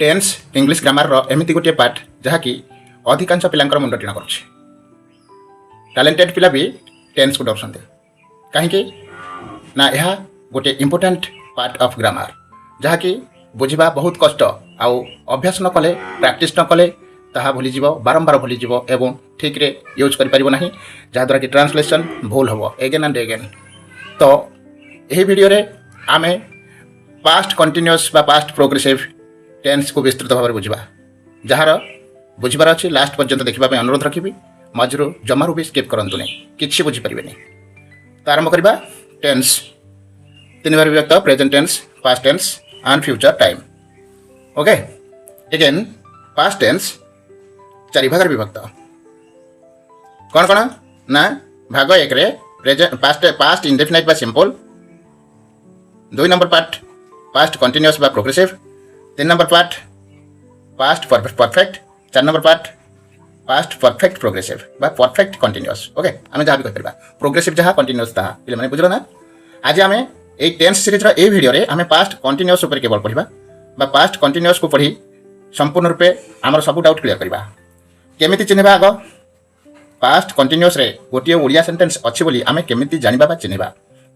Tense English grammar एमती गोटे part जहाँकि अधिकांश पिलांकर मुंड टीण कर टैलेंटेड पिला भी टेन्स को डरते कहीं ना यह गोटे इम्पोर्टाट पार्ट ऑफ ग्रामर जहाँकि बुझा बहुत कष्ट आउ अभ्यास न कले प्रैक्टिस न कले ताहा भूलीज बारंबार भूलीज एवं ठीक रे यूज करना जहाँद्वारा कि ट्रांसलेशन भूल हम एगेन एंड एगेन। तो यही वीडियो रे आमे पास्ट कंटिन्यूअस बा पास्ट प्रोग्रेसिव टेन्स को विस्तृत भाव में बुझा जार बुझार अच्छी लास्ट पर्यंत देखा अनुरोध रखी मझरू जमारू भी स्किप करंतु नहीं किसी बुझीपारे। तो आरंभ करवा टेन्स तीन बार विभक्त present tense past tense and future time. Okay again past tense चारि भाग विभक्त कौन कौन ना भाग एक रे प्रेजेंट पास्ट इंडेफिनाइट बा simple, 2 number part past continuous बा progressive, 3 number part past perfect, 4 number part past perfect progressive बा परफेक्ट कंटिन्यूअस। ओके आम जहाँ भी कह प्रोग्रेसिव जहाँ कंटिन्यूअस ताहा पे बुझल ना। आज आम ये टेन्स सीरीज रो वीडियो रे आम पास्ट कंटिन्यूअस उपर केवल पढ़ा बा पास्ट कंटिन्यूअस को पढ़ी संपूर्ण रूपे आमर सब डाउट क्लियर करवा। केमिति चिन्हवा आग पास्ट कंटिन्यूअस रे गोटे ओडिया सेंटेंस अच्छी बोली आमे केमिति जानिबा बा चिन्हवा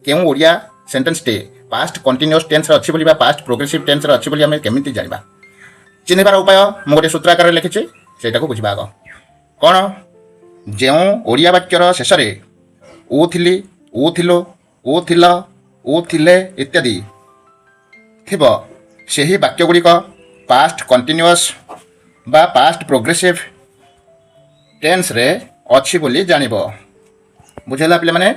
केउ ओडिया सेंटेंस टे पास्ट कंटिन्यूअस टेंस रे अच्छी बोली बा पास्ट प्रोग्रेसिव टेंस रे अच्छी बोली आमे केमिति जानिबा चिन्हबार उपाय मु गोटे सूत्र आकार लिखिछि सेटा को बुझिबा आग कोन जेउ ओडिया वाक्यर शेष रे ओ थिली ओ थिलो ओ थिला ओ थिले इत्यादि थिबो सेही वाक्य गुडी को पास्ट कंटिन्यूअस बा पास्ट प्रोग्रेसिव टेन्स रे अच्छी बोली जानिबो। बुझेला पिले माने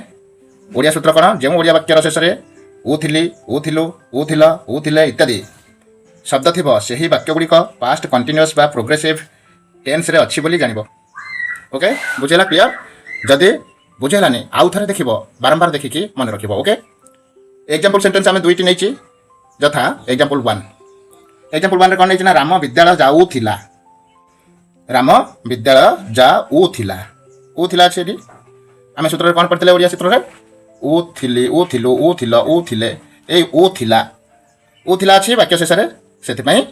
ओडिया सूत्र कोन जेउ ओडिया वाक्यर शेष रे ओ थिली ओ थिलो ओ थिला ओ थिले इत्यादि शब्द थिबो सेही वाक्य गुडी को पास्ट कंटिन्यूअस बा प्रोग्रेसिव टेन्स रे अच्छी बोली जानिबो। ओके बुझेला क्लियर। जदि बुझेलानी आउ थरे देखिबो बारंबार देखिकी मन रखिबो। ओके एग्जांपल सेंटेंस आमे दुईटी नेछि यथा एग्जांपल 1 रे कोन नेछि ना राम विद्यालय जाउथिला, राम विद्यालय जाउथिला ओ थिला अछि आमे सूत्र रे कोन पढितले ओडिया सूत्र रे ओ थिली ओ थिलो ओ थिला ओ थिले ए ओ थिला अछि वाक्य शेष रे सेति पई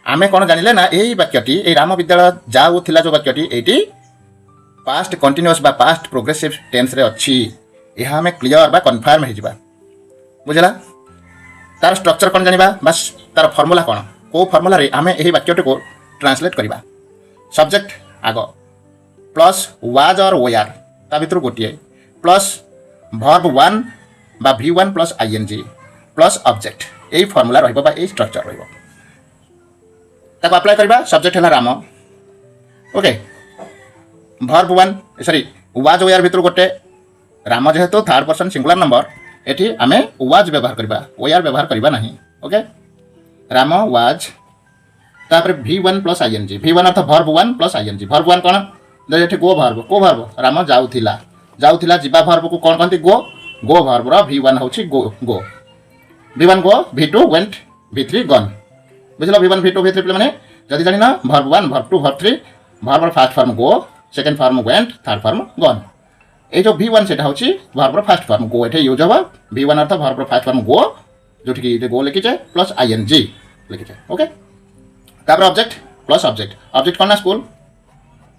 आमे कोन जानिले ना एई वाक्यटी ए राम विद्यालय जाउथिला जो वाक्यटी एटी पास्ट कंटिन्यूअस बा पास्ट प्रोग्रेसिव टेंस रे अच्छी यह आम क्लियर बा कन्फर्म हो जावा। बुझला तार स्ट्रक्चर कौन जानिबा बस तार फॉर्मूला कौन को फॉर्मूला रे आम यही वाक्यटी को ट्रांसलेट करवा। सब्जेक्ट आग प्लस वाज और वेयर ता भितर गोटे प्लस वर्ब 1 बा V1 plus ING plus object यही फॉर्मूला रहिबो बा यही स्ट्रक्चर रहिबो ताको अप्लाई करवा। सब्जेक्ट है Ram. Okay verb 1 sorry was were भितर गोटे राम जेहेतु थर्ड पर्सन सिंगुलर नंबर एठी आमे वाज व्यवहार करबा वेयर व्यवहार करबा नहीं। ओके राम वाज तापर V1 प्लस ING V1 अर्थ वर्ब 1 प्लस ING वर्ब 1 कोन जे एठी गो वर्ब राम जाउथिला जिबा वर्ब को कोन कहंती गो वर्ब रो V1 होची गो V1 गो V2 वेंट V3 गन। बुझलो V1 V2 V3 माने जदी जानि ना verb 1 verb 2 verb 3 verb first form go second form went third form gone. ये जो V1 सेटा होची वर्ब रो फर्स्ट फॉर्म गो एठे यूज होबा V1 अर्थ वर्ब रो फर्स्ट फॉर्म गो जोठी कि गो लिखिचे प्लस ING लिखिचे। ओके तापर ऑब्जेक्ट प्लस ऑब्जेक्ट कोन ना स्कूल।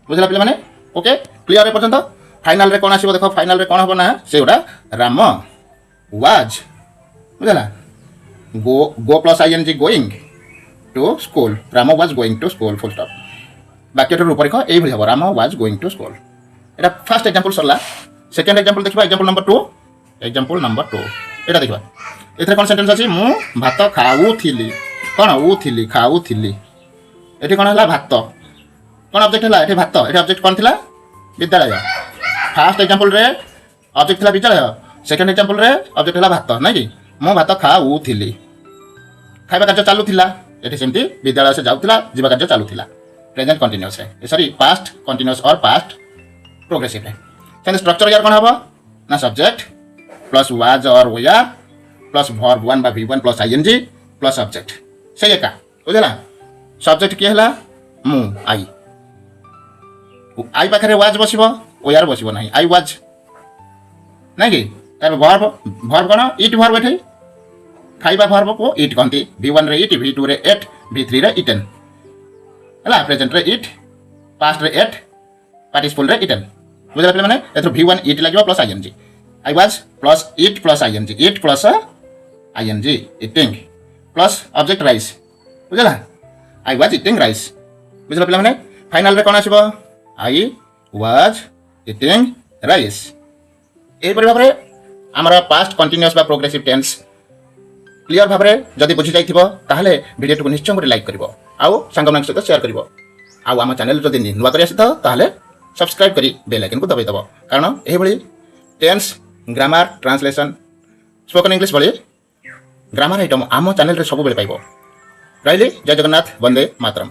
बुझला पिले माने ओके क्लियर है पर्यंत। फाइनल रे कोन आसीबो देखो फाइनल रे कोन होबो ना सेउडा राम वाज बुझला go plus ING going to school Ram was going to school full stop वाक्यटर रूपरेख यही हम Ram was going to school. एटा फर्स्ट एग्जांपल सरला। सेकंड एग्जांपल देखिबा एग्जांपल नंबर 2 एटा देखिबा एथरे कोन सेंटेंस अछि मु भात खाउथिली कोन उथिली खाउथिली एठी कोन हला भात कोन ऑब्जेक्ट हला एठी भात एठी ऑब्जेक्ट कोन थिला विद्यालय। फर्स्ट एग्जांपल रे ऑब्जेक्ट थिला विद्यालय सेकंड एग्जांपल रे ऑब्जेक्ट हला भात नै कि मु भात खाउथिली खाइबा कार्य चालू थिला एठी सेमती विद्यालय से जाउथिला जीवा कार्य चालू थिला प्रेजेंट कंटिन्यूअस है सॉरी पास्ट कंटिन्यूअस और पास्ट प्रोग्रेसिव है। सेंस स्ट्रक्चर यार कौन हबो ना सब्जेक्ट प्लस वाज और वेयर प्लस वर्ब 1 बा V1 plus ING plus object सही एका बुझला। सब्जेक्ट के हला मु आई पाखरे वाज बसिबो वेयर बसिबो नाही आई वाज नाही कि तार वर्ब कोन इट वर्ब एठी खाइबा वर्ब को इट कहंती V1 रे इट V2 रे एट V3 रे इटेन है प्रेजेंट रे इट पास्ट रे एट पार्टिसिपल रे इटन बुझला पे माने एथरो v1 इट लागबो plus ING I was plus eat plus ING eat plus ING eating plus object rice बुझला आई वाज इटिंग राइस बुझला पे माने फाइनल रे कोन आसीबो आई वाज इटिंग राइस ए परि भाबरे हमरा पास्ट कंटीन्यूअस बा प्रोग्रेसिव टेंस क्लियर भाव में जदि बुझी जाइथिबो ताहले वीडियो को निश्चय गोटे लाइक करिवो आउ सांगमान सहित शेयर करिवो आउ आम चैनल जदि नुआ करि आसी ताहले सब्सक्राइब करी बेल आइकन को दबाई दबो कारण एही भली tense grammar translation spoken English भली ग्रामर आइटम आम चैनल रे सब बेले पाइबो रहिली जय जगन्नाथ वंदे मातरम।